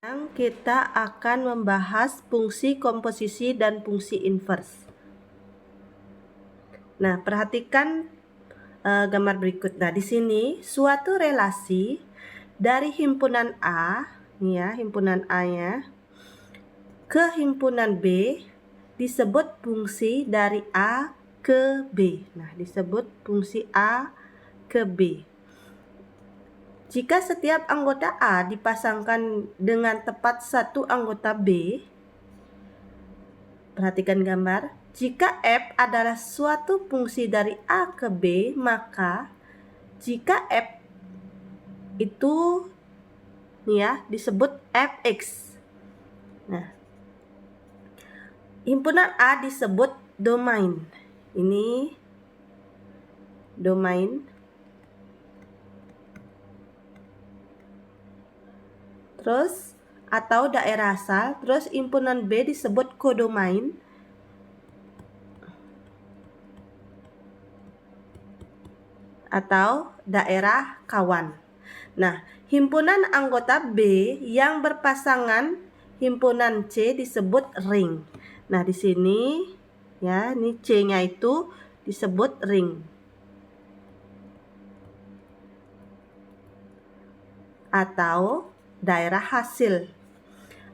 Kita akan membahas fungsi komposisi dan fungsi inverse. Nah, perhatikan gambar berikut. Nah, di sini suatu relasi dari himpunan A, nih ya, himpunan A-nya ke himpunan B disebut fungsi dari A ke B. Nah, disebut fungsi A ke B. Jika setiap anggota A dipasangkan dengan tepat satu anggota B, perhatikan gambar. Jika F adalah suatu fungsi dari A ke B, maka jika F itu nih ya disebut Fx. Nah, himpunan A disebut domain. Ini domain. Terus atau daerah asal. Terus himpunan B disebut kodomain. Atau daerah kawan. Nah, himpunan anggota B yang berpasangan himpunan C disebut ring. Nah, di sini ya, ini C-nya itu disebut ring. Atau daerah hasil.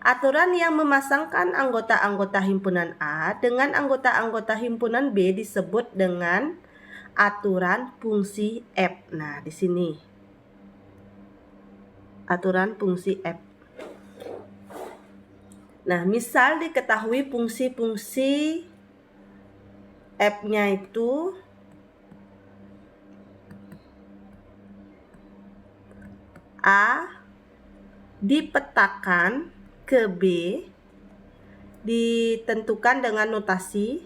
Aturan yang memasangkan anggota-anggota himpunan A dengan anggota-anggota himpunan B disebut dengan aturan fungsi F. Nah, di sini aturan fungsi F. Nah, misal diketahui fungsi-fungsi F-nya itu A dipetakan ke B ditentukan dengan notasi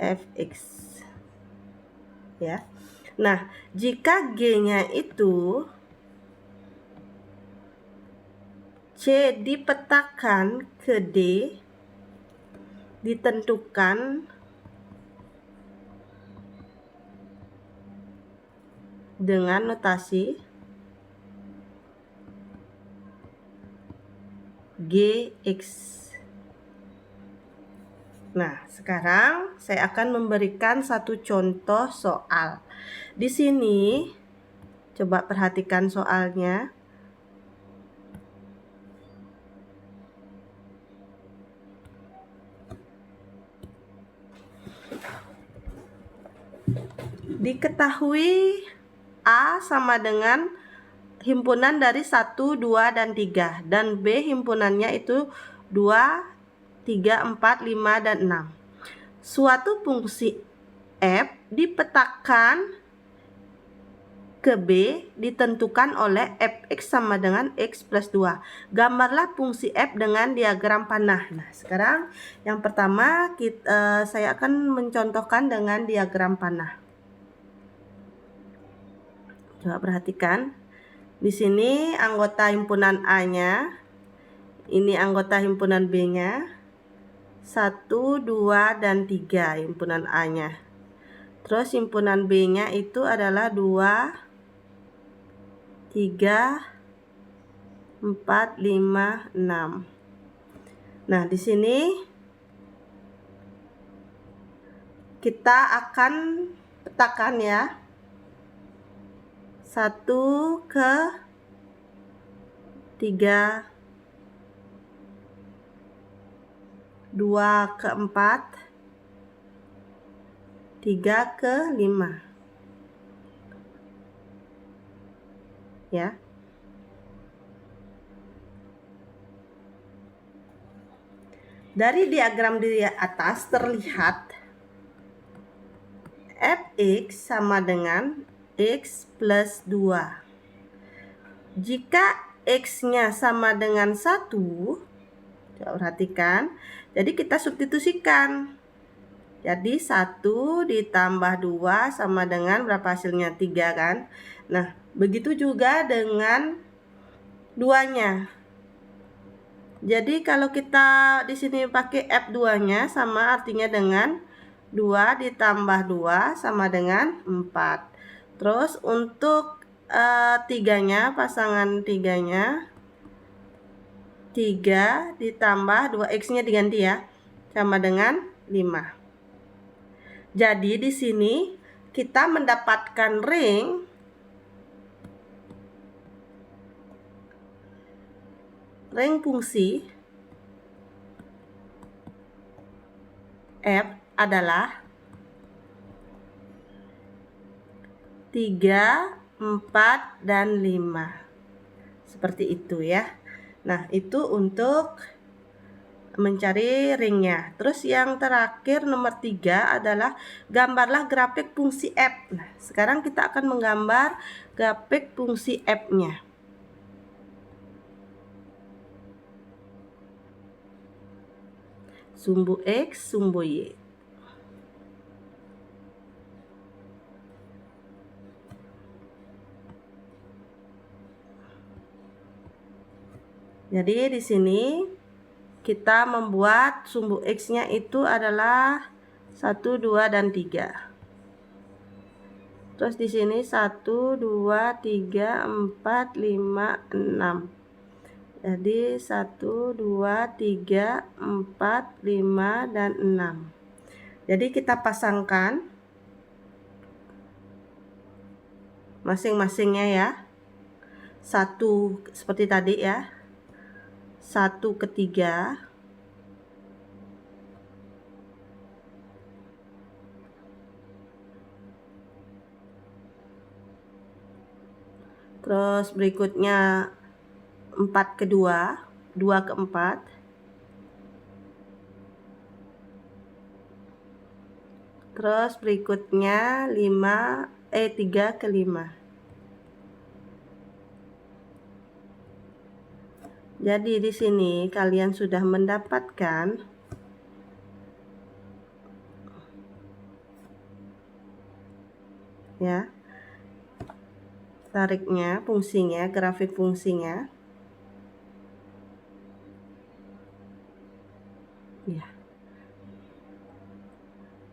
Fx ya. Nah, jika G-nya itu C dipetakan ke D ditentukan dengan notasi Gx. Nah, sekarang saya akan memberikan satu contoh soal. Di sini coba perhatikan soalnya. Diketahui A sama dengan himpunan dari 1, 2, dan 3. Dan B himpunannya itu 2, 3, 4, 5, dan 6. Suatu fungsi F dipetakan ke B ditentukan oleh Fx sama dengan X plus 2. Gambarlah fungsi F dengan diagram panah. Nah, sekarang yang pertama saya akan mencontohkan dengan diagram panah. Coba perhatikan. Di sini anggota himpunan A-nya, ini anggota himpunan B-nya. 1, 2, dan 3 himpunan A-nya. Terus himpunan B-nya itu adalah 2, 3, 4, 5, 6. Nah, di sini kita akan petakan ya. 1 ke 3, 2 ke 4, 3 ke 5. Ya. Dari diagram di atas terlihat Fx sama dengan X plus 2. Jika X-nya sama dengan 1, coba perhatikan, jadi kita substitusikan. Jadi 1 ditambah 2 sama dengan berapa hasilnya? 3 kan? Nah, begitu juga dengan 2-nya. Jadi kalau kita di sini pakai F2-nya sama artinya dengan 2 ditambah 2 sama dengan 4. Terus untuk 3-nya, pasangan 3-nya, 3 ditambah 2x-nya diganti ya, sama dengan 5. Jadi di sini kita mendapatkan ring fungsi F adalah 3, 4, dan 5. Seperti itu ya. Nah, itu untuk mencari ringnya. Terus yang terakhir nomor 3 adalah gambarlah grafik fungsi F. Nah, sekarang kita akan menggambar grafik fungsi F-nya. Sumbu X, sumbu Y. Jadi di sini kita membuat sumbu X-nya itu adalah 1, 2, dan 3. Terus di sini 1, 2, 3, 4, 5, 6. Jadi 1, 2, 3, 4, 5, dan 6. Jadi kita pasangkan masing-masingnya ya. 1 seperti tadi ya. 1 ke 3. Terus berikutnya 4 ke 2, 2 ke 4. Terus berikutnya 3 ke 5. Jadi di sini kalian sudah mendapatkan ya tariknya, fungsinya, grafik fungsinya. Ya.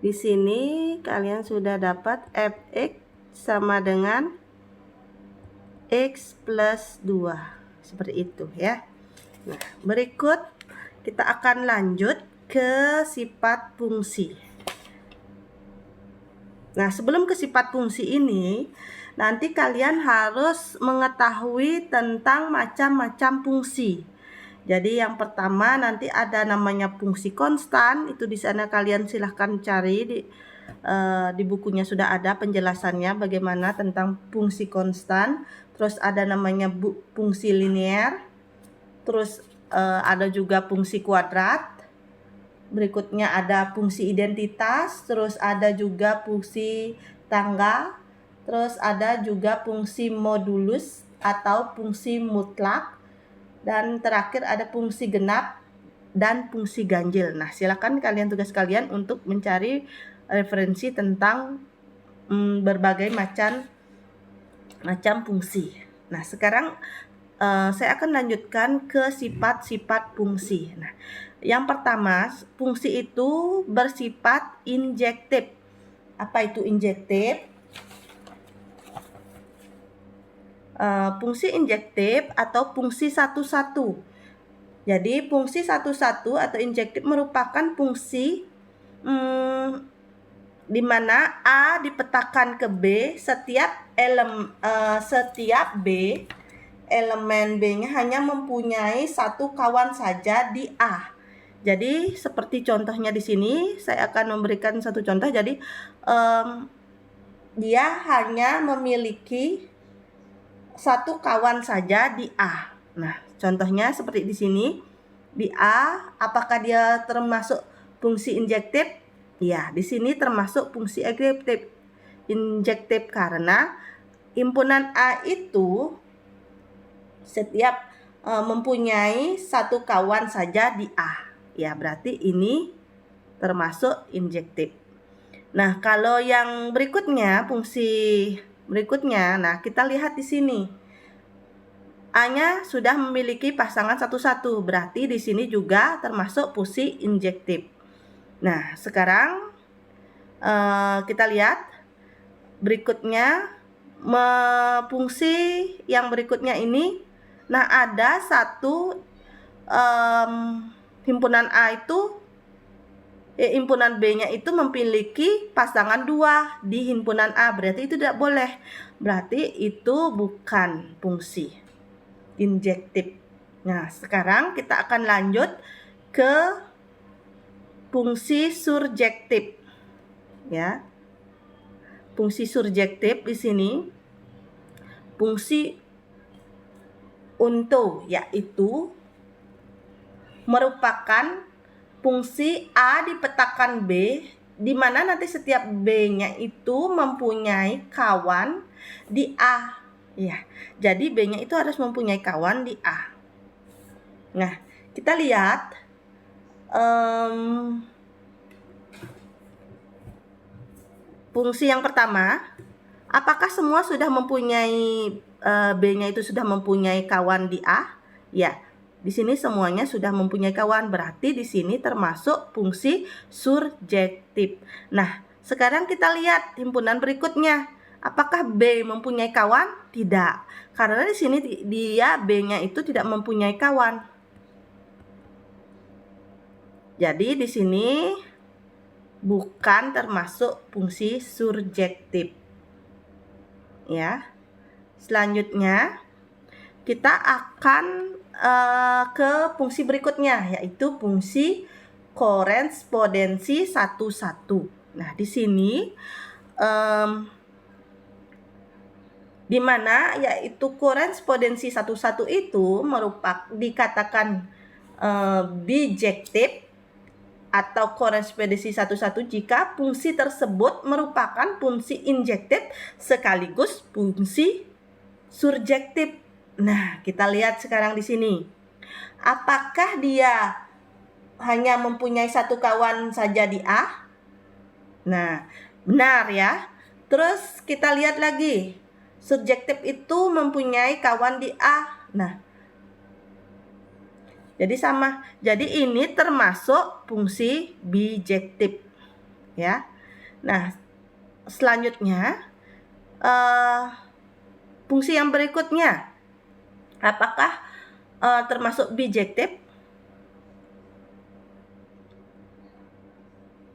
Di sini kalian sudah dapat fx sama dengan x plus 2. Seperti itu ya. Nah, berikut kita akan lanjut ke sifat fungsi. Nah, sebelum ke sifat fungsi ini, nanti kalian harus mengetahui tentang macam-macam fungsi. Jadi yang pertama nanti ada namanya fungsi konstan, itu di sana kalian silahkan cari di bukunya sudah ada penjelasannya bagaimana tentang fungsi konstan. Terus ada namanya fungsi linear, terus ada juga fungsi kuadrat. Berikutnya ada fungsi identitas, terus ada juga fungsi tangga, terus ada juga fungsi modulus atau fungsi mutlak. Dan terakhir ada fungsi genap dan fungsi ganjil. Nah, silakan tugas kalian untuk mencari referensi tentang berbagai macam fungsi. Nah, sekarang saya akan lanjutkan ke sifat-sifat fungsi. Nah, yang pertama, fungsi itu bersifat injektif. Apa itu injektif? Fungsi injektif atau fungsi satu-satu. Jadi fungsi satu-satu atau injektif merupakan fungsi di mana A dipetakan ke B, setiap B elemen B-nya hanya mempunyai satu kawan saja di A. Jadi seperti contohnya di sini, saya akan memberikan satu contoh. Jadi dia hanya memiliki satu kawan saja di A. Nah, contohnya seperti di sini. Di A, apakah dia termasuk fungsi injektif? Ya, di sini termasuk fungsi injektif karena himpunan A itu setiap mempunyai satu kawan saja di A. Ya, berarti ini termasuk injektif. Nah, kalau yang berikutnya, fungsi berikutnya, nah kita lihat di sini. A-nya sudah memiliki pasangan 1-1, berarti di sini juga termasuk fungsi injektif. Nah, sekarang kita lihat berikutnya, fungsi yang berikutnya ini. Nah, ada satu himpunan A itu, himpunan B-nya itu memiliki pasangan 2 di himpunan A, berarti itu tidak boleh. Berarti itu bukan fungsi injektif. Nah, sekarang kita akan lanjut ke fungsi surjektif. Ya. Fungsi surjektif di sini fungsi unto, yaitu merupakan fungsi A dipetakan B, di mana nanti setiap B-nya itu mempunyai kawan di A. Ya, jadi B-nya itu harus mempunyai kawan di A. Nah, kita lihat fungsi yang pertama. Apakah semua sudah mempunyai B-nya itu sudah mempunyai kawan di A? Ya, di sini semuanya sudah mempunyai kawan, berarti di sini termasuk fungsi surjektif. Nah, sekarang kita lihat himpunan berikutnya. Apakah B mempunyai kawan? Tidak. Karena di sini dia B-nya itu tidak mempunyai kawan. Jadi di sini bukan termasuk fungsi surjektif. Ya. Selanjutnya kita akan ke fungsi berikutnya, yaitu fungsi korespondensi 1-1. Nah, di sini di mana yaitu korespondensi 1-1 itu merupakan dikatakan bijektif atau korespondensi 1-1 jika fungsi tersebut merupakan fungsi injektif sekaligus fungsi surjektif. Nah, kita lihat sekarang di sini. Apakah dia hanya mempunyai satu kawan saja di A? Nah, benar ya. Terus kita lihat lagi. Surjektif itu mempunyai kawan di A. Nah, jadi sama. Jadi ini termasuk fungsi bijektif. Ya. Nah, selanjutnya fungsi yang berikutnya, apakah termasuk bijektif?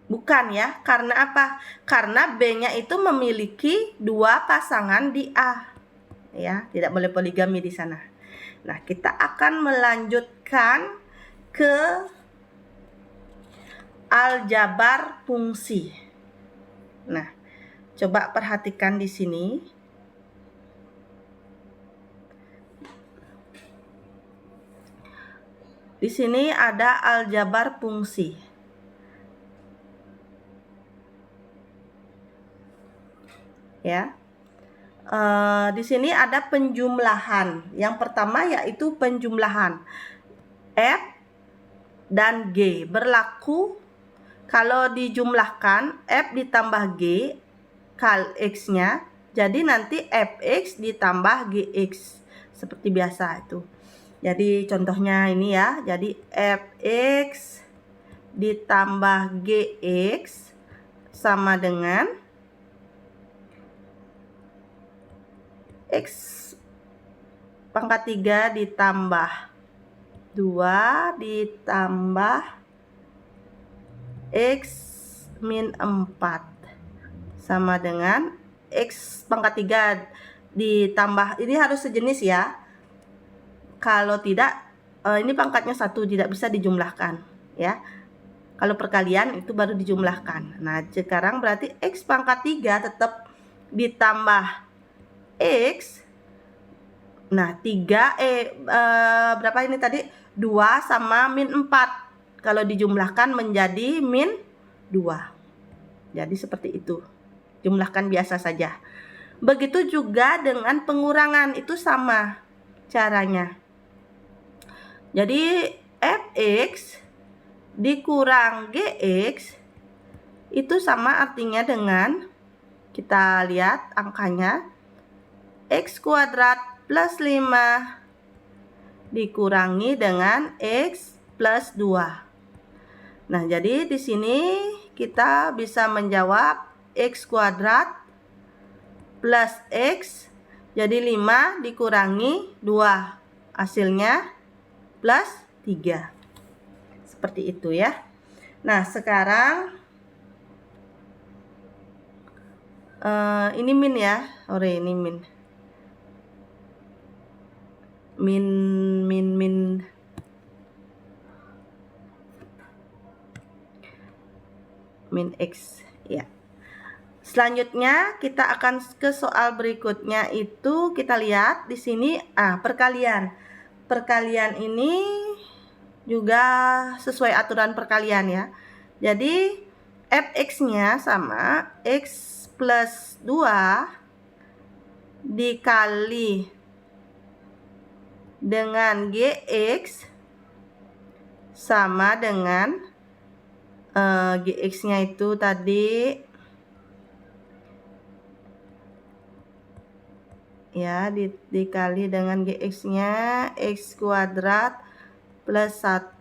Bukan ya. Karena apa? Karena B-nya itu memiliki 2 pasangan di A. Ya, tidak boleh poligami di sana. Nah, kita akan melanjutkan ke aljabar fungsi. Nah, coba perhatikan di sini. Di sini ada aljabar fungsi. Ya. Di sini ada penjumlahan. Yang pertama yaitu penjumlahan F dan G berlaku kalau dijumlahkan F ditambah G kal X-nya, jadi nanti Fx ditambah Gx seperti biasa itu. Jadi contohnya ini ya. Jadi Fx ditambah Gx sama dengan X pangkat 3 ditambah 2 ditambah X min 4 sama dengan X pangkat 3 ditambah, ini harus sejenis ya. Kalau tidak, ini pangkatnya 1, tidak bisa dijumlahkan ya. Kalau perkalian itu baru dijumlahkan. Nah, sekarang berarti X pangkat 3 tetap ditambah X. Nah, 3 berapa ini tadi? 2 sama min 4. Kalau dijumlahkan menjadi min 2. Jadi seperti itu. Jumlahkan biasa saja. Begitu juga dengan pengurangan, itu sama caranya. Jadi Fx dikurang Gx itu sama artinya dengan, kita lihat angkanya, X kuadrat plus 5 dikurangi dengan X plus 2. Nah, jadi di sini kita bisa menjawab X kuadrat plus X, jadi 5 dikurangi 2. Hasilnya plus 3. Seperti itu ya. Nah, sekarang ini min ya. Ini min. Min X ya. Selanjutnya kita akan ke soal berikutnya, itu kita lihat di sini perkalian. Perkalian ini juga sesuai aturan perkalian ya. Jadi fx-nya sama X plus 2 dikali dengan Gx sama dengan Gx-nya itu tadi ya, dikali dengan Gx-nya X kuadrat plus 1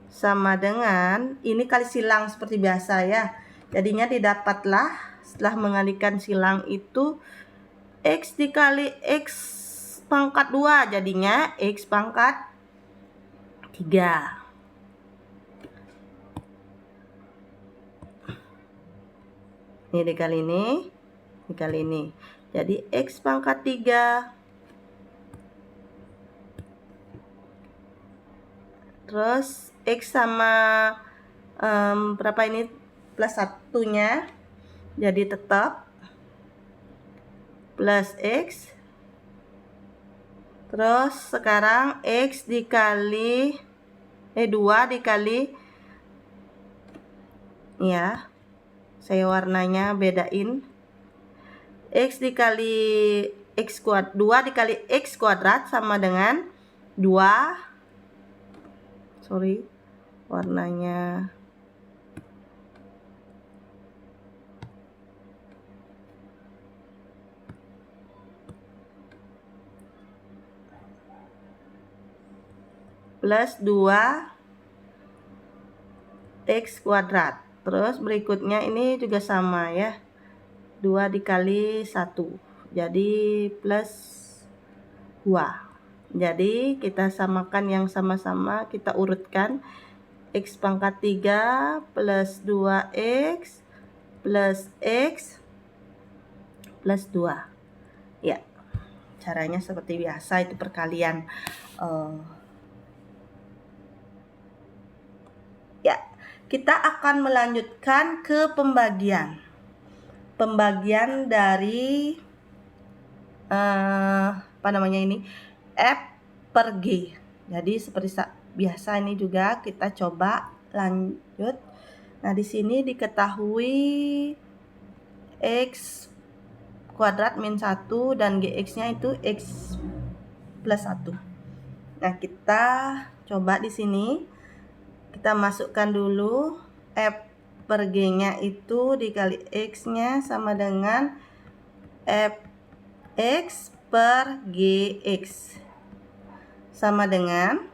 sama dengan, ini kali silang seperti biasa ya. Jadinya didapatlah setelah mengalikan silang itu X dikali X pangkat 2, jadinya X pangkat 3. Ini dikali ini. Jadi X pangkat 3. Terus X sama berapa ini? Plus 1-nya. Jadi tetap plus X. Terus sekarang X dikali 2 dikali ya, saya warnanya bedain. X dikali X kuadrat, 2 dikali X kuadrat sama dengan 2. Sorry, warnanya plus 2 X kuadrat. Terus berikutnya ini juga sama ya, 2 dikali 1, jadi plus 2. Jadi kita samakan yang sama-sama, kita urutkan. X pangkat 3 plus 2X plus X plus 2 ya. Caranya seperti biasa, itu perkalian. Ya, kita akan melanjutkan ke pembagian dari F per G. Jadi seperti biasa ini juga kita coba lanjut. Nah, di sini diketahui X kuadrat min 1 dan Gx-nya itu X plus 1. Nah, kita coba di sini kita masukkan dulu F per G-nya itu dikali X-nya sama dengan Fx per Gx sama dengan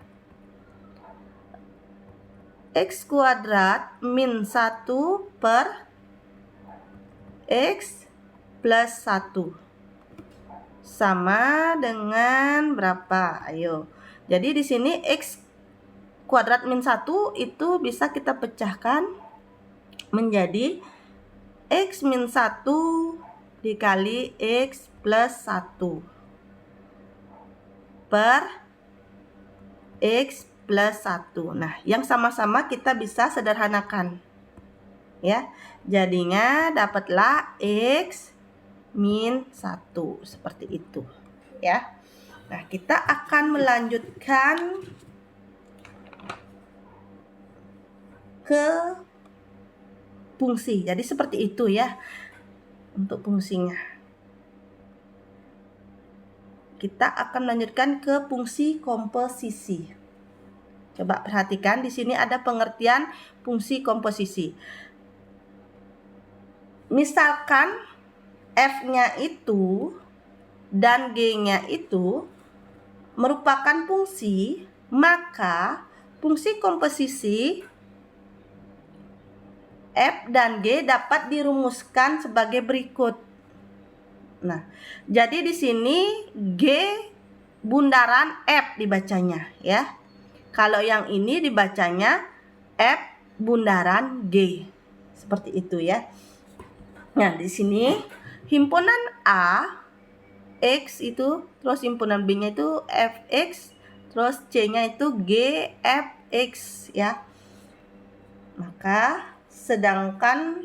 X kuadrat min 1 per X plus 1 sama dengan berapa? Ayo. Jadi di sini X kuadrat min 1 itu bisa kita pecahkan menjadi X min 1 dikali X plus 1 per X plus 1. Nah, yang sama-sama kita bisa sederhanakan ya. Jadinya dapatlah X min 1 seperti itu ya. Nah, kita akan melanjutkan ke fungsi. Jadi seperti itu ya untuk fungsinya. Kita akan melanjutkan ke fungsi komposisi. Coba perhatikan di sini ada pengertian fungsi komposisi. Misalkan F-nya itu dan G-nya itu merupakan fungsi, maka fungsi komposisi F dan G dapat dirumuskan sebagai berikut. Nah, jadi di sini G bundaran F dibacanya ya. Kalau yang ini dibacanya F bundaran G. Seperti itu ya. Nah, di sini himpunan A X itu, terus himpunan B-nya itu Fx, terus C-nya itu Gfx ya. Maka sedangkan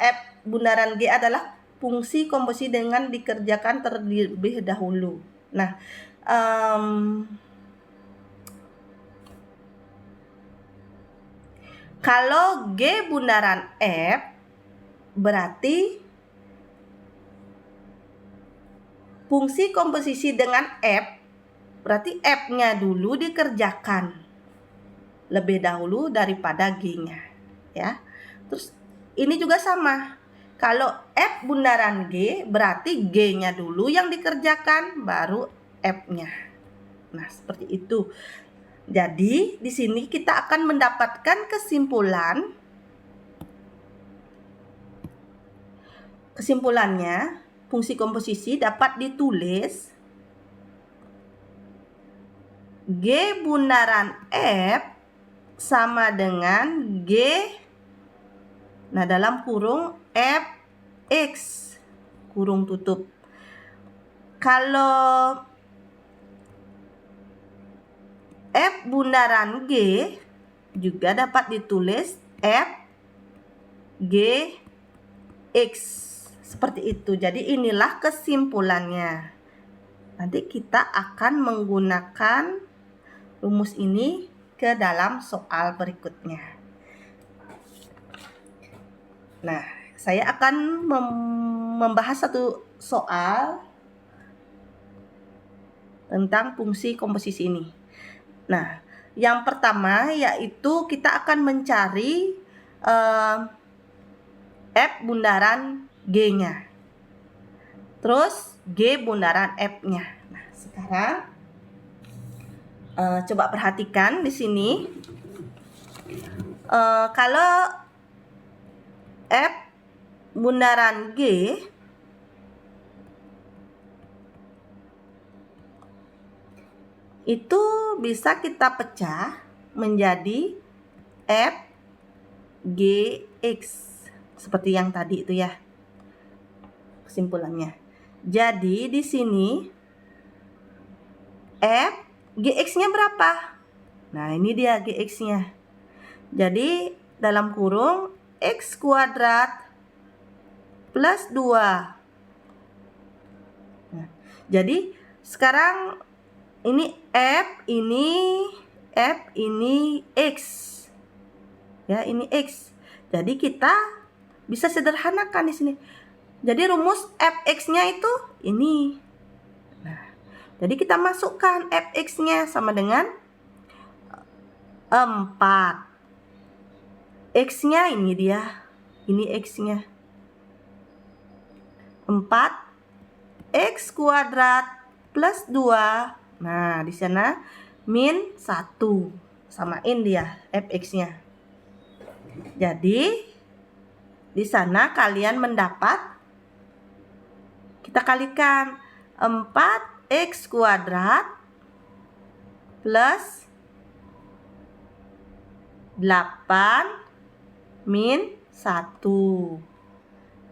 F bundaran G adalah fungsi komposisi dengan dikerjakan terlebih dahulu. Nah, kalau G bundaran F berarti fungsi komposisi dengan F berarti F-nya dulu dikerjakan lebih dahulu daripada G-nya ya. Terus ini juga sama. Kalau F bundaran G berarti G-nya dulu yang dikerjakan baru F-nya. Nah, seperti itu. Jadi, di sini kita akan mendapatkan kesimpulannya, fungsi komposisi dapat ditulis G bundaran F sama dengan G, nah dalam kurung Fx, kurung tutup. Kalau F bundaran G juga dapat ditulis F G X. Seperti itu. Jadi inilah kesimpulannya. Nanti kita akan menggunakan rumus ini ke dalam soal berikutnya. Nah, saya akan membahas satu soal tentang fungsi komposisi ini. Nah, yang pertama yaitu kita akan mencari F bundaran G-nya. Terus G bundaran F-nya. Nah, sekarang coba perhatikan di sini. Kalau F bundaran G itu bisa kita pecah menjadi F G X seperti yang tadi itu ya kesimpulannya. Jadi di sini F Gx-nya berapa? Nah, ini dia Gx-nya. Jadi dalam kurung X kuadrat plus 2. Nah, jadi sekarang ini F, ini X. Ya, ini X. Jadi kita bisa sederhanakan di sini. Jadi rumus Fx-nya itu ini. Nah, jadi kita masukkan Fx-nya sama dengan 4. X-nya ini dia. Ini X-nya. 4 X kuadrat plus 2. Nah, di sana min 1. Samain dia Fx-nya. Jadi di sana kalian mendapat, kita kalikan 4x kuadrat plus 8 min 1.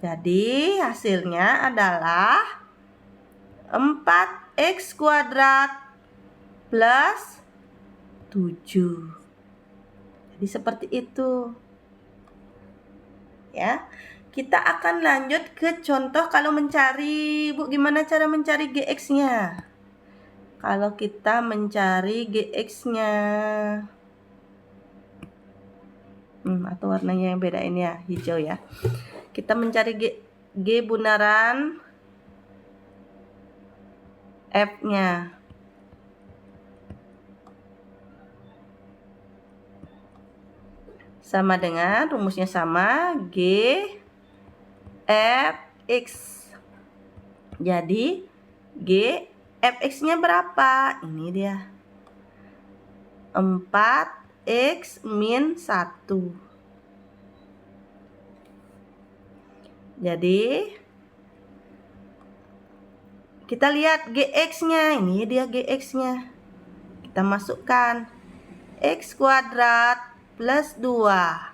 Jadi hasilnya adalah 4x kuadrat plus 7. Jadi seperti itu. Ya. Kita akan lanjut ke contoh kalau mencari, Bu, gimana cara mencari Gx-nya? Kalau kita mencari Gx-nya, atau warnanya yang beda ini ya, hijau ya. Kita mencari G bundaran F-nya. Sama dengan rumusnya sama G F X. Jadi G fx-nya berapa? Ini dia. 4x min 1. Jadi kita lihat gx-nya. Ini dia gx-nya. Kita masukkan x kuadrat plus 2.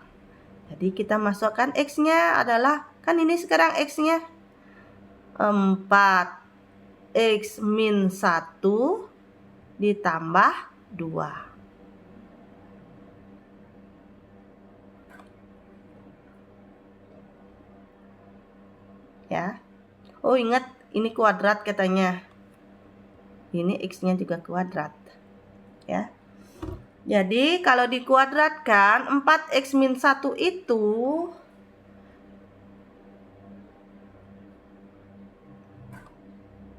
Jadi kita masukkan x-nya adalah, kan ini sekarang x-nya 4x min 1 ditambah 2. Ya. Oh, ingat ini kuadrat katanya. Ini x-nya juga kuadrat. Ya. Jadi kalau dikuadratkan 4x min 1 itu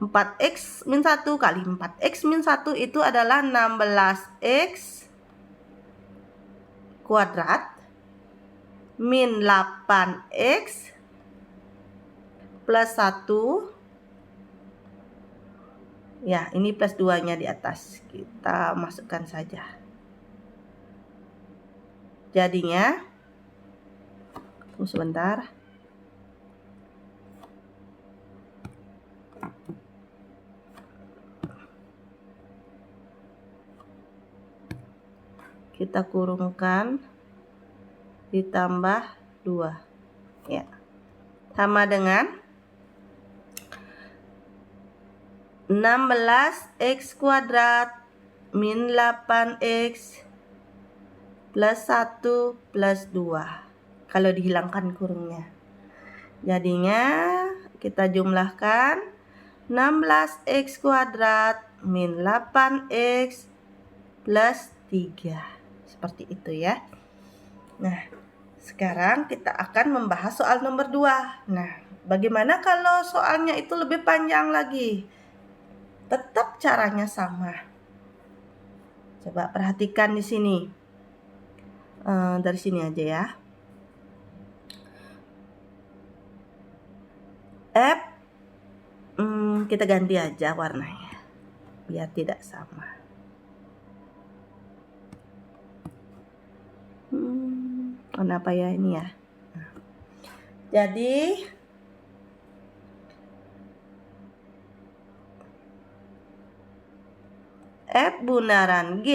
4x min 1 kali 4x min 1 itu adalah 16x kuadrat min 8x plus 1. Ya, ini plus 2-nya di atas. Kita masukkan saja. Jadinya, tunggu sebentar. Kita kurungkan ditambah 2. Ya. Sama dengan 16x kuadrat min 8x plus 1 plus 2. Kalau dihilangkan kurungnya. Jadinya kita jumlahkan 16x kuadrat min 8x plus 3. Seperti itu ya. Nah, sekarang kita akan membahas soal nomor 2. Nah, bagaimana kalau soalnya itu lebih panjang lagi? Tetap caranya sama. Coba perhatikan di sini. Dari sini aja ya. F, kita ganti aja warnanya biar tidak sama. Warna apa ya ini ya? Nah, jadi F bundaran G,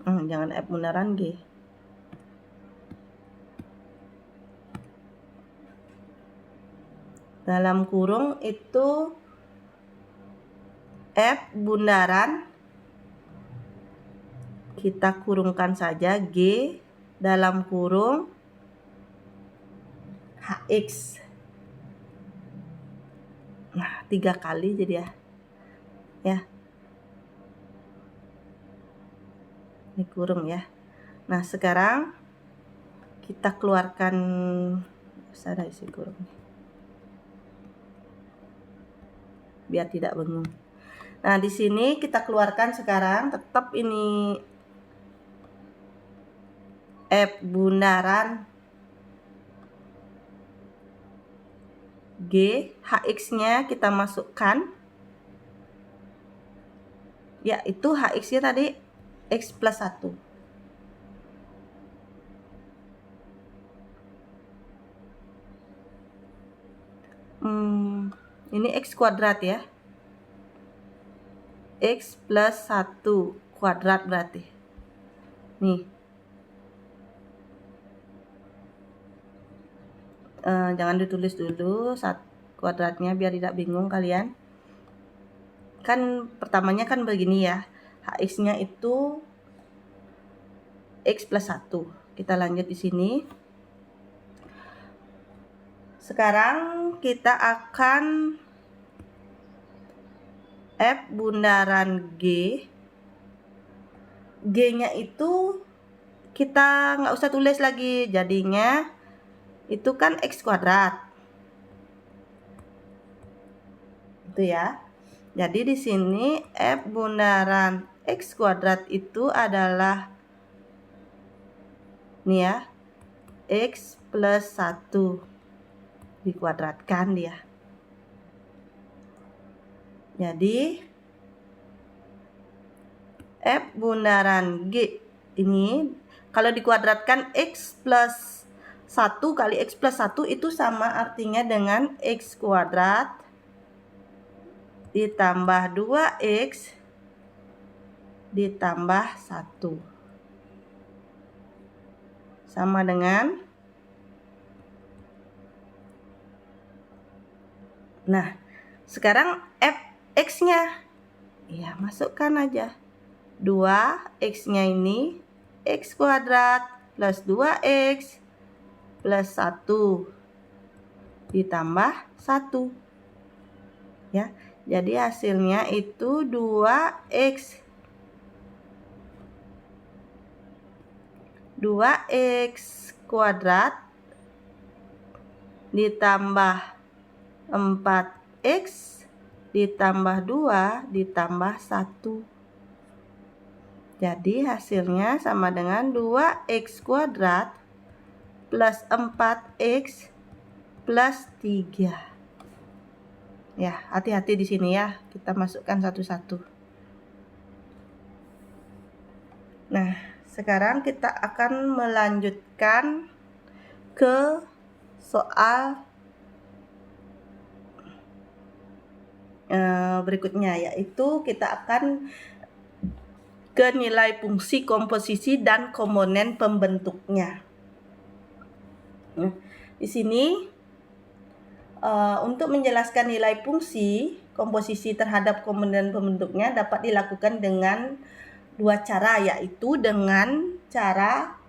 jangan F bundaran G. Dalam kurung itu F bundaran, kita kurungkan saja G dalam kurung HX. Nah, 3 kali jadi ya. Ya. Ini kurung ya. Nah, sekarang kita keluarkan ada isi kurung. Biar tidak bingung. Nah, di sini kita keluarkan sekarang, tetap ini F bundaran G, HX-nya kita masukkan. Ya, itu HX-nya tadi X plus 1. Ini X kuadrat ya. X plus 1 kuadrat berarti. Nih. Jangan ditulis dulu kuadratnya biar tidak bingung kalian. Kan pertamanya kan begini ya. HX-nya itu X plus 1. Kita lanjut di sini. Sekarang kita akan F bundaran G. G-nya itu kita nggak usah tulis lagi. Jadinya itu kan X kuadrat. Itu ya. Jadi di sini F bundaran X kuadrat itu adalah nih ya, X plus 1 dikuadratkan dia. Jadi F bundaran G ini kalau dikuadratkan X plus 1 kali X plus 1 itu sama artinya dengan X kuadrat ditambah 2X ditambah 1. Sama dengan, nah sekarang X-nya, ya masukkan aja. 2X-nya ini X kuadrat plus 2X plus 1 ditambah 1. Ya, jadi hasilnya itu 2X. 2X kuadrat ditambah 4X ditambah 2 ditambah 1. Jadi hasilnya sama dengan 2X kuadrat plus 4X plus 3. Ya, hati-hati di sini ya. Kita masukkan satu-satu. Nah, sekarang kita akan melanjutkan ke soal berikutnya, yaitu kita akan ke nilai fungsi, komposisi, dan komponen pembentuknya. Nah, di sini untuk menjelaskan nilai fungsi, komposisi terhadap komponen pembentuknya dapat dilakukan dengan dua cara, yaitu dengan cara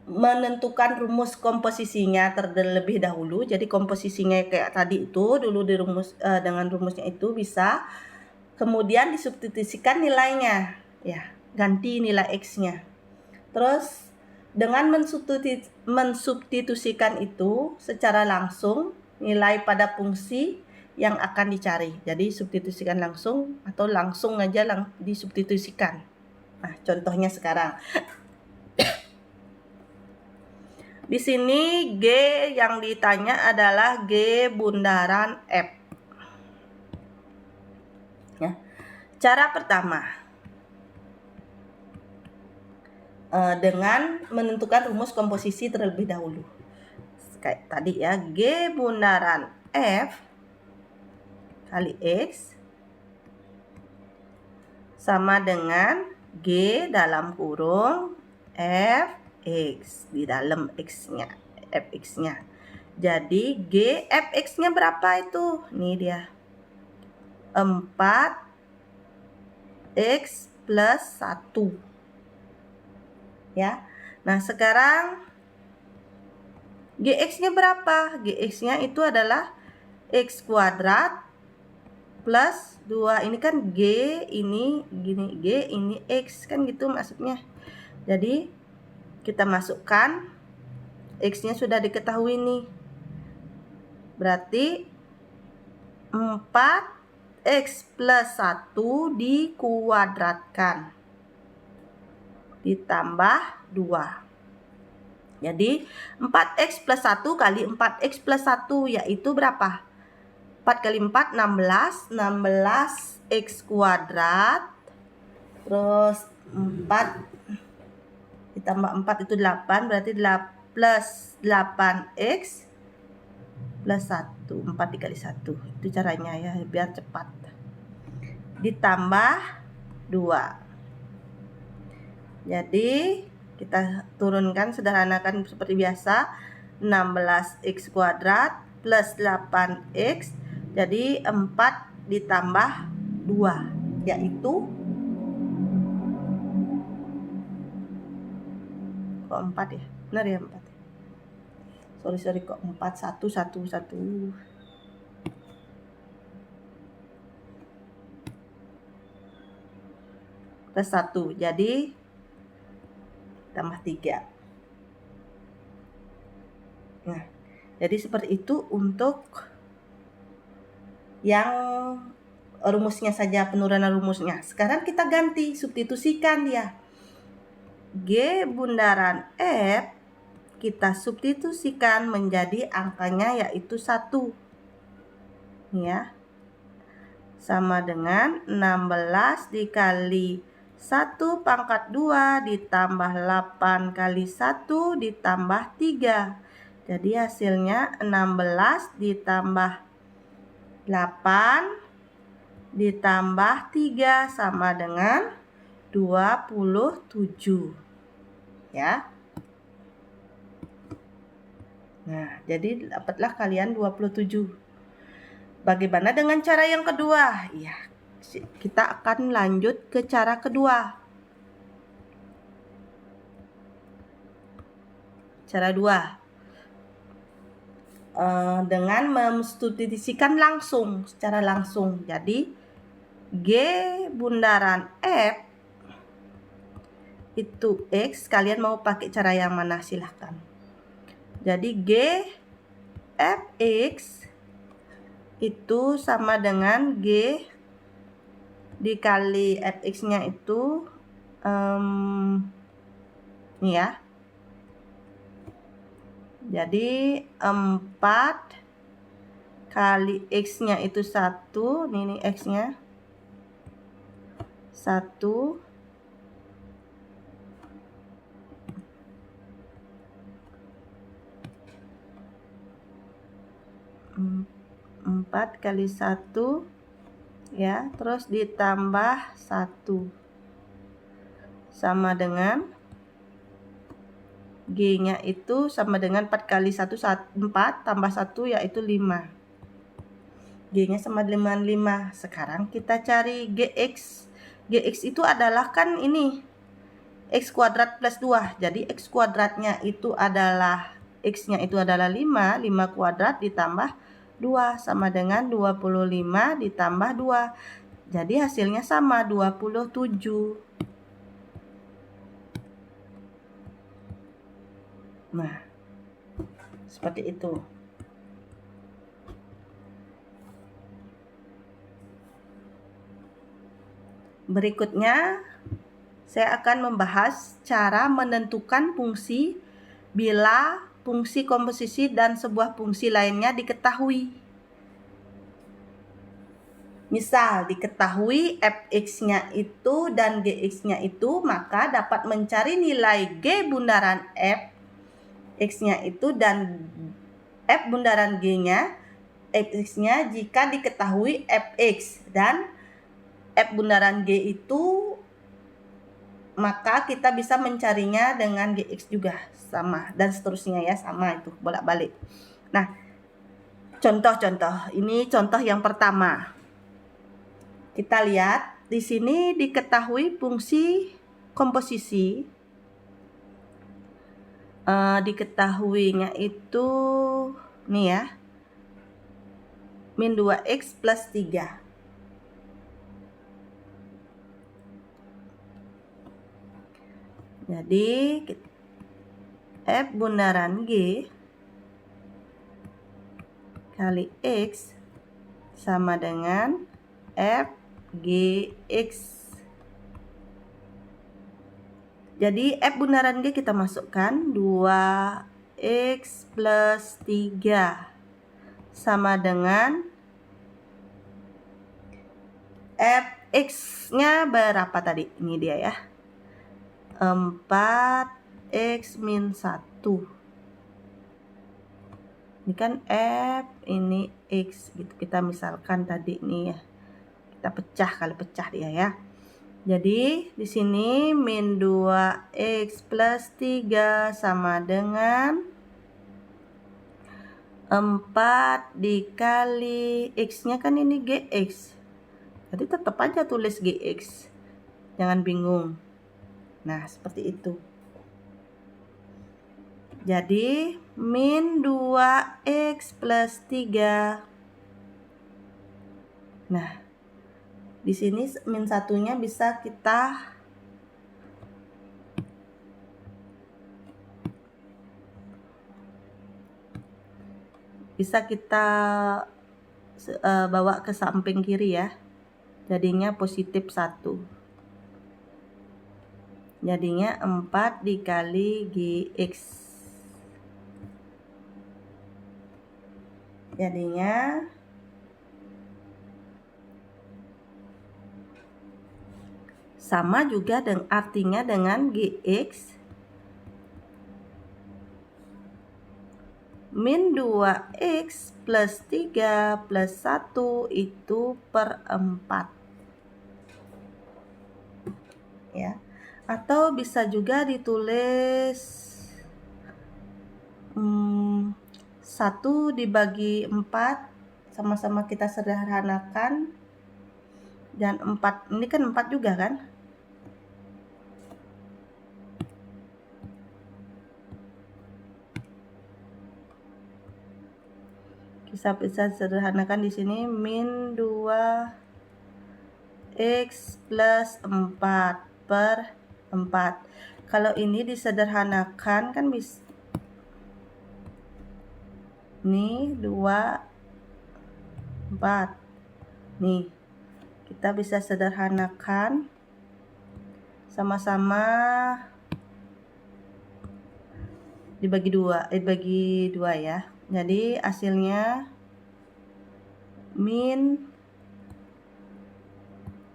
menentukan rumus komposisinya terlebih dahulu. Jadi komposisinya kayak tadi itu dulu dirumus dengan rumusnya itu bisa, kemudian disubstitusikan nilainya, ya ganti nilai X-nya. Terus dengan mensubstitusikan itu secara langsung nilai pada fungsi yang akan dicari. Jadi substitusikan langsung atau langsung aja disubstitusikan. Nah, contohnya sekarang. Di sini G yang ditanya adalah G bundaran F. Ya. Cara pertama dengan menentukan rumus komposisi terlebih dahulu. Kayak tadi ya, G bundaran F kali X sama dengan G dalam kurung Fx di dalam X-nya, Fx-nya. Jadi G Fx-nya berapa itu? Ini dia. 4X plus 1. Ya. Nah, sekarang Gx-nya berapa? Gx-nya itu adalah X kuadrat plus 2. Ini kan G, ini gini, G, ini X, kan gitu maksudnya. Jadi kita masukkan X-nya sudah diketahui nih. Berarti 4X plus 1 dikuadratkan ditambah 2. Jadi 4X plus 1 kali 4X plus 1 yaitu berapa? 4 kali 4 16, 16X kuadrat terus 4 ditambah 4 itu 8, berarti plus 8X plus 1. 4 dikali 1. Itu caranya ya, biar cepat. Ditambah 2. Jadi kita turunkan, sederhanakan seperti biasa. 16X kuadrat plus 8X. Jadi 4 ditambah 2 yaitu kok 4 ya? Benar ya 4 ya? Sorry kok 4, 1, 1, 1. Plus 1. Jadi tambah 3. Nah, jadi seperti itu untuk yang rumusnya saja, penurunan rumusnya. Sekarang kita ganti, substitusikan dia. G bundaran F kita substitusikan menjadi angkanya yaitu 1. ya, sama dengan 16 dikali 1 pangkat 2 ditambah 8 kali 1 ditambah 3. Jadi hasilnya 16 ditambah 8 ditambah 3 sama dengan 27. Ya. Nah, jadi dapatlah kalian 27. Bagaimana dengan cara yang kedua? Ya, kita akan lanjut ke cara kedua. Cara 2. Dengan memsubstitusikan langsung, secara langsung. Jadi, G bundaran F itu X, kalian mau pakai cara yang mana silahkan. Jadi G Fx itu sama dengan G dikali Fx-nya itu ini ya. Jadi 4 kali X-nya itu 1, ini X-nya 1 4 kali 1 ya, terus ditambah 1 sama dengan G-nya itu sama dengan 4 kali 1 4 tambah 1 yaitu 5. G-nya sama dengan 5. Sekarang kita cari GX. GX itu adalah kan ini X kuadrat plus 2. Jadi X kuadratnya itu adalah X-nya itu adalah 5. 5 kuadrat ditambah 2 sama dengan 25 ditambah 2. Jadi hasilnya sama 27. Nah, seperti itu. Berikutnya, saya akan membahas cara menentukan fungsi bila fungsi komposisi dan sebuah fungsi lainnya diketahui. Misal diketahui Fx-nya itu dan Gx-nya itu, maka dapat mencari nilai G bundaran F X-nya itu dan F bundaran G-nya Fx-nya jika diketahui Fx dan F bundaran G itu, maka kita bisa mencarinya dengan Gx juga sama dan seterusnya ya, sama itu bolak-balik. Nah, contoh-contoh. Ini contoh yang pertama. Kita lihat di sini diketahui fungsi komposisi. Diketahuinya itu nih ya, min 2x plus 3. Jadi F bundaran G kali X sama dengan F Gx. Jadi F bundaran G kita masukkan 2x plus 3 sama dengan Fx-nya berapa tadi? Ini dia ya. 4x min 1. Ini kan F, ini X gitu. Kita misalkan tadi nih ya. Kita pecah, kali pecah dia ya. Jadi di sini min 2x plus 3 sama dengan 4 dikali X-nya kan ini Gx. Jadi tetap aja tulis Gx. Jangan bingung. Nah, seperti itu. Jadi min 2x plus 3. Nah, di sini min satunya bisa kita bawa ke samping kiri ya. Jadinya positif 1. Jadinya 4 dikali Gx. Jadinya sama juga dengan artinya dengan Gx min 2x plus 3 plus 1 itu per 4. Ya. Atau bisa juga ditulis 1 dibagi 4, sama-sama kita sederhanakan, dan 4 ini kan 4 juga kan. Kita bisa sederhanakan di sini min 2x plus 4 per 4. Kalau ini disederhanakan kan bisa nih 2 4. Nih, kita bisa sederhanakan sama-sama dibagi 2 ya. Jadi hasilnya min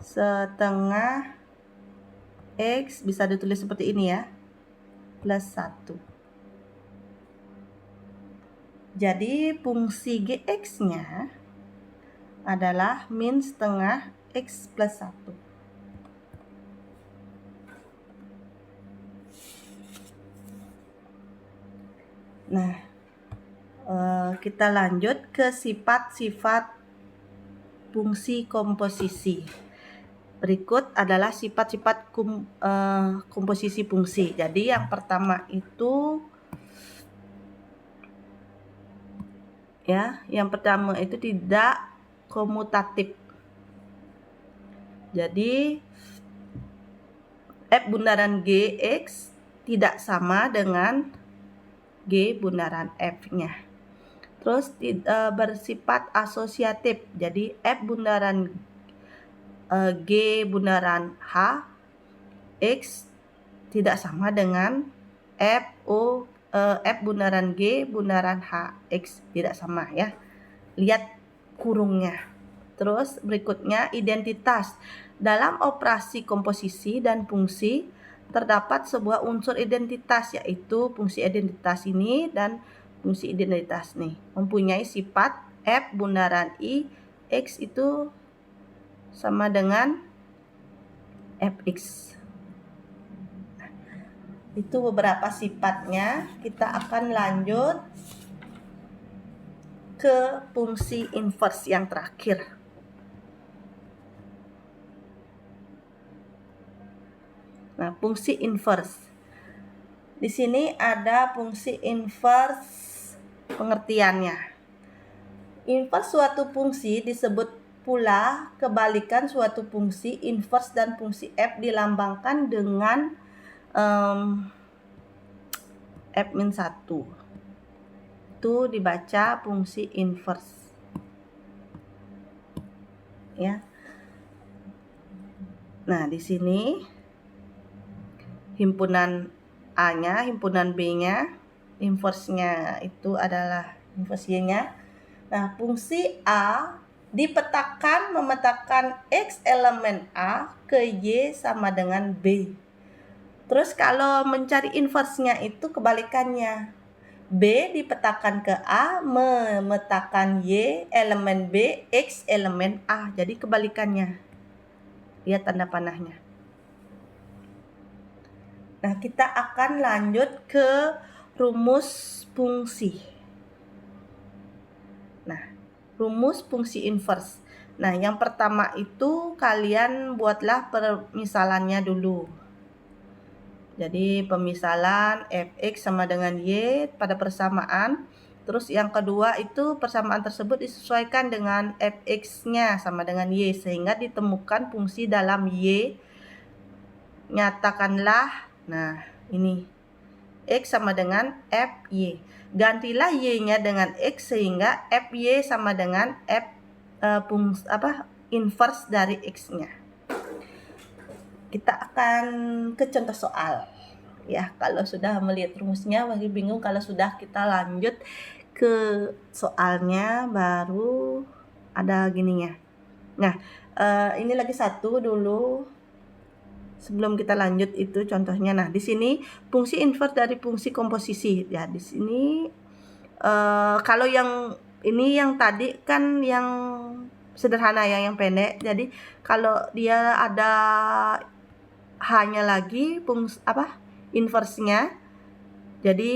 setengah x, bisa ditulis seperti ini ya, plus 1. Jadi fungsi Gx-nya adalah min setengah x plus 1. Nah, kita lanjut ke sifat-sifat fungsi komposisi. Berikut adalah sifat-sifat komposisi fungsi. Jadi yang pertama itu tidak komutatif. Jadi F bundaran Gx tidak sama dengan G bundaran F-nya. Terus bersifat asosiatif. Jadi F bundaran G bundaran H X tidak sama dengan F bundaran G bundaran H X, tidak sama ya. Lihat kurungnya. Terus berikutnya identitas. Dalam operasi komposisi dan fungsi terdapat sebuah unsur identitas, yaitu fungsi identitas ini dan fungsi identitas nih mempunyai sifat F bundaran I X itu sama dengan Fx. Itu beberapa sifatnya. Kita akan lanjut ke fungsi inverse yang terakhir. Nah, fungsi inverse. Di sini ada fungsi inverse pengertiannya. Inverse suatu fungsi disebut pula kebalikan suatu fungsi. Inverse dan fungsi f dilambangkan dengan f-1. Itu dibaca fungsi inverse. Ya. Nah, di sini himpunan A-nya, himpunan B-nya, inverse-nya itu adalah inverse Y-nya. Nah, fungsi A dipetakan memetakan X elemen A ke Y sama dengan B. Terus kalau mencari inverse-nya itu kebalikannya. B dipetakan ke A memetakan Y elemen B X elemen A. Jadi kebalikannya. Lihat tanda panahnya. Nah, kita akan lanjut ke rumus fungsi. Nah, rumus fungsi inverse. Nah, yang pertama itu kalian buatlah permisalannya dulu. Jadi pemisalan fx sama dengan y pada persamaan. Terus yang kedua itu persamaan tersebut disesuaikan dengan fx-nya sama dengan y sehingga ditemukan fungsi dalam y. Nyatakanlah, nah ini x sama dengan fy. Gantilah y-nya dengan x sehingga fy sama dengan inverse dari x-nya. Kita akan ke contoh soal. Ya, kalau sudah melihat rumusnya masih bingung, kalau sudah kita lanjut ke soalnya baru ada gininya. Nah, ini lagi satu dulu. sebelum kita lanjut itu contohnya. Nah, di sini fungsi inverse dari fungsi komposisi. Ya, di sini kalau yang ini yang tadi kan yang sederhana ya, yang pendek. Jadi kalau dia ada hanya lagi inverse-nya, jadi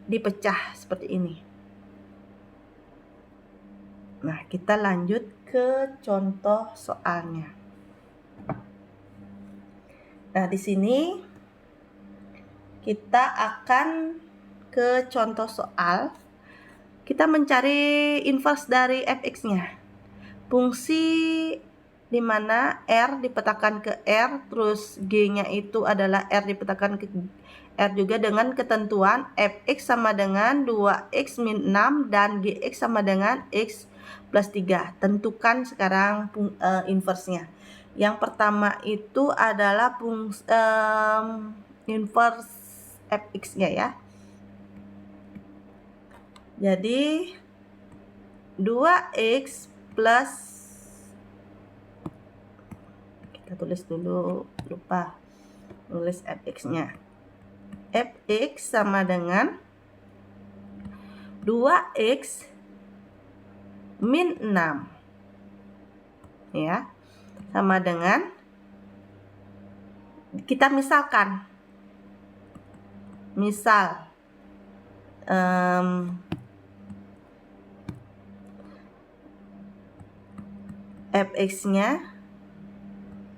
dipecah seperti ini. Nah, kita lanjut ke contoh soalnya. Nah, di sini kita akan ke contoh soal. Kita mencari inverse dari fx-nya. Fungsi di mana R dipetakan ke R, terus G-nya itu adalah R dipetakan ke R juga dengan ketentuan fx sama dengan 2x min 6 dan gx sama dengan x plus 3. Tentukan sekarang inverse-nya. Yang pertama itu adalah inverse fx-nya ya. Jadi 2x plus, kita tulis dulu, lupa nulis fx-nya. Fx sama dengan 2x min 6 ya, sama dengan, kita misalkan, misal fx-nya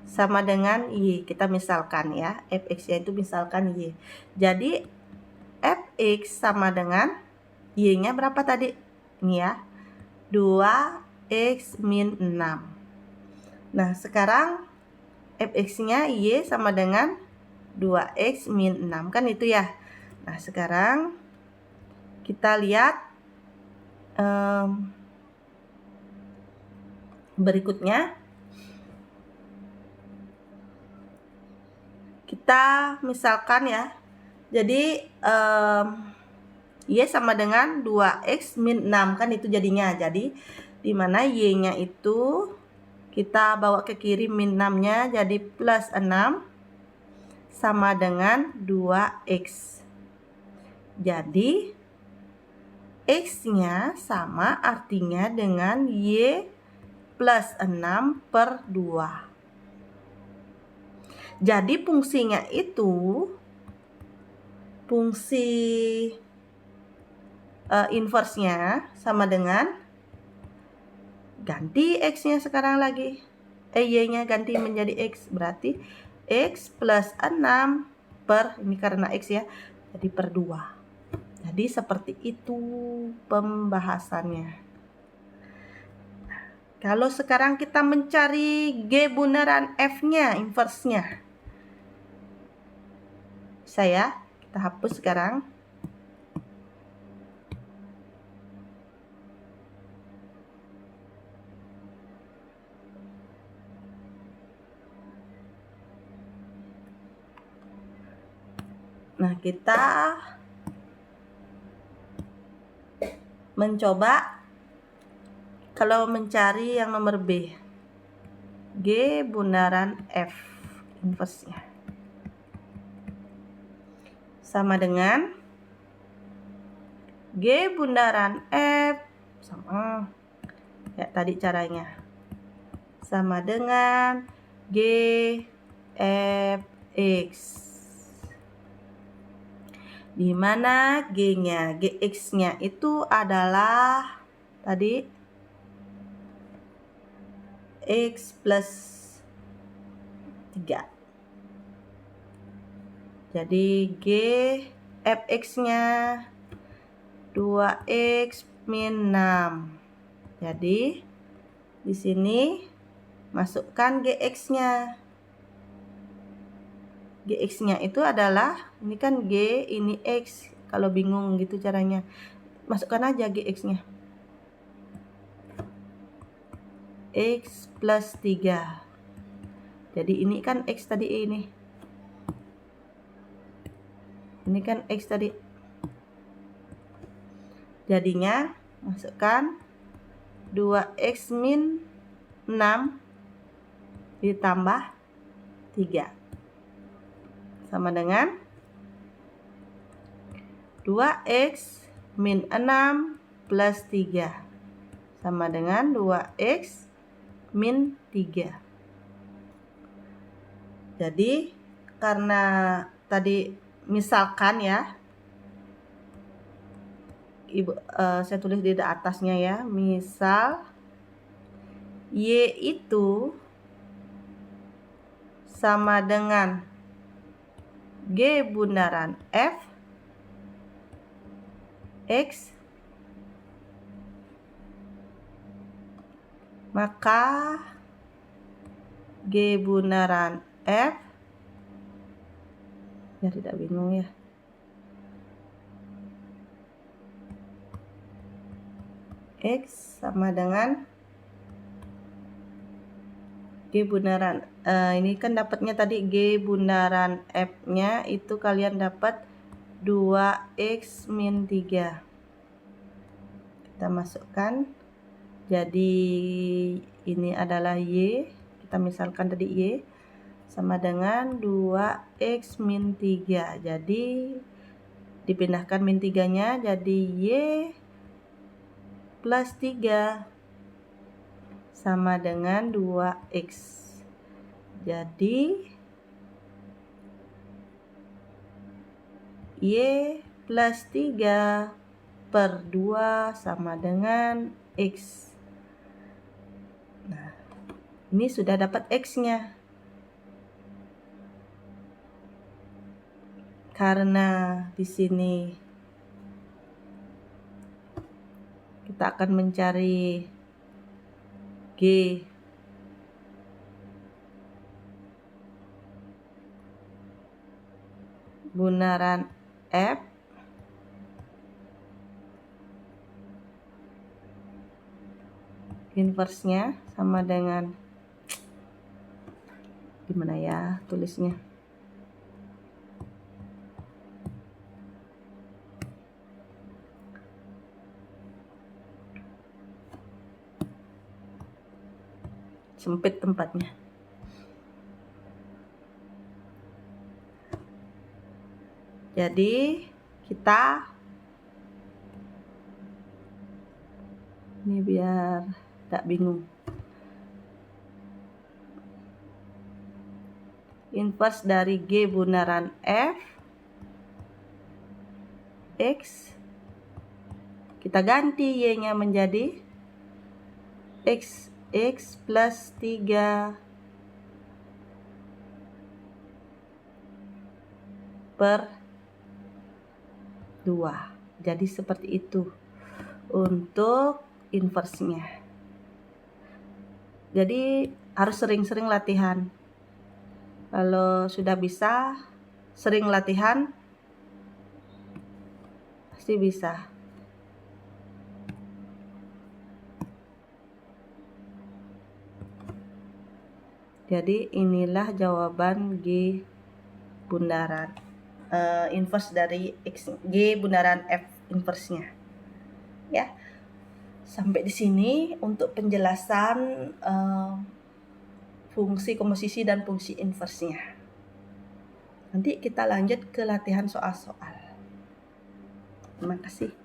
sama dengan y, kita misalkan ya, fx-nya itu misalkan y. Jadi fx sama dengan y-nya berapa tadi? Ini ya, 2x min 6. Nah, sekarang fx-nya y sama dengan 2x min 6, kan itu ya. Nah, sekarang kita lihat berikutnya. Kita misalkan ya, jadi y sama dengan 2x min 6, kan itu jadinya. Jadi dimana y-nya itu kita bawa ke kiri, min 6-nya jadi plus 6 sama dengan 2x. Jadi x-nya sama artinya dengan y plus 6 per 2. Jadi fungsinya itu, fungsi inverse-nya sama dengan, ganti x-nya sekarang lagi, y-nya ganti menjadi x, berarti x plus 6 per, ini karena x ya, jadi per 2. Jadi seperti itu pembahasannya. Kalau sekarang kita mencari G bundaran F-nya, inverse-nya. Kita hapus sekarang. Nah, kita mencoba kalau mencari yang nomor B, G bundaran F inverse-nya sama dengan G bundaran F sama ya tadi caranya, sama dengan G F X, di mana G-nya, Gx-nya itu adalah tadi X plus 3. Jadi G Fx-nya 2x min 6. Jadi di sini masukkan Gx-nya. Gx-nya itu adalah, ini kan G, ini X. Kalau bingung gitu caranya, masukkan aja Gx-nya. X plus 3. Jadi ini kan X tadi, ini kan X tadi. Jadinya masukkan 2x min 6 ditambah 3. sama dengan 2x min 6 plus 3 sama dengan 2x min 3. Jadi karena tadi misalkan ya, saya tulis di atasnya ya, misal Y itu sama dengan G bundaran F X, maka G bundaran F, ya tidak bingung ya, X sama dengan G bundaran, ini kan dapatnya tadi G bundaran F-nya itu kalian dapat 2x min 3. Kita masukkan, jadi ini adalah Y, kita misalkan tadi Y sama dengan 2x min 3. Jadi dipindahkan min 3-nya jadi Y plus 3 sama dengan 2x. Jadi Y plus 3 per 2 sama dengan X. Nah, ini sudah dapat X-nya. Karena di sini kita akan mencari G bundaran F inverse-nya sama dengan, gimana ya tulisnya, sempit tempatnya. Jadi kita ini biar tak bingung, inverse dari G bundaran F X, kita ganti Y-nya menjadi X plus 3 per 2. Jadi seperti itu untuk inverse-nya. Jadi harus sering-sering latihan. Kalau sudah bisa sering latihan, pasti bisa. Jadi inilah jawaban G bundaran inverse dari X, G bundaran F inverse-nya. Ya. Sampai di sini untuk penjelasan fungsi komposisi dan fungsi inverse-nya. Nanti kita lanjut ke latihan soal-soal. Terima kasih.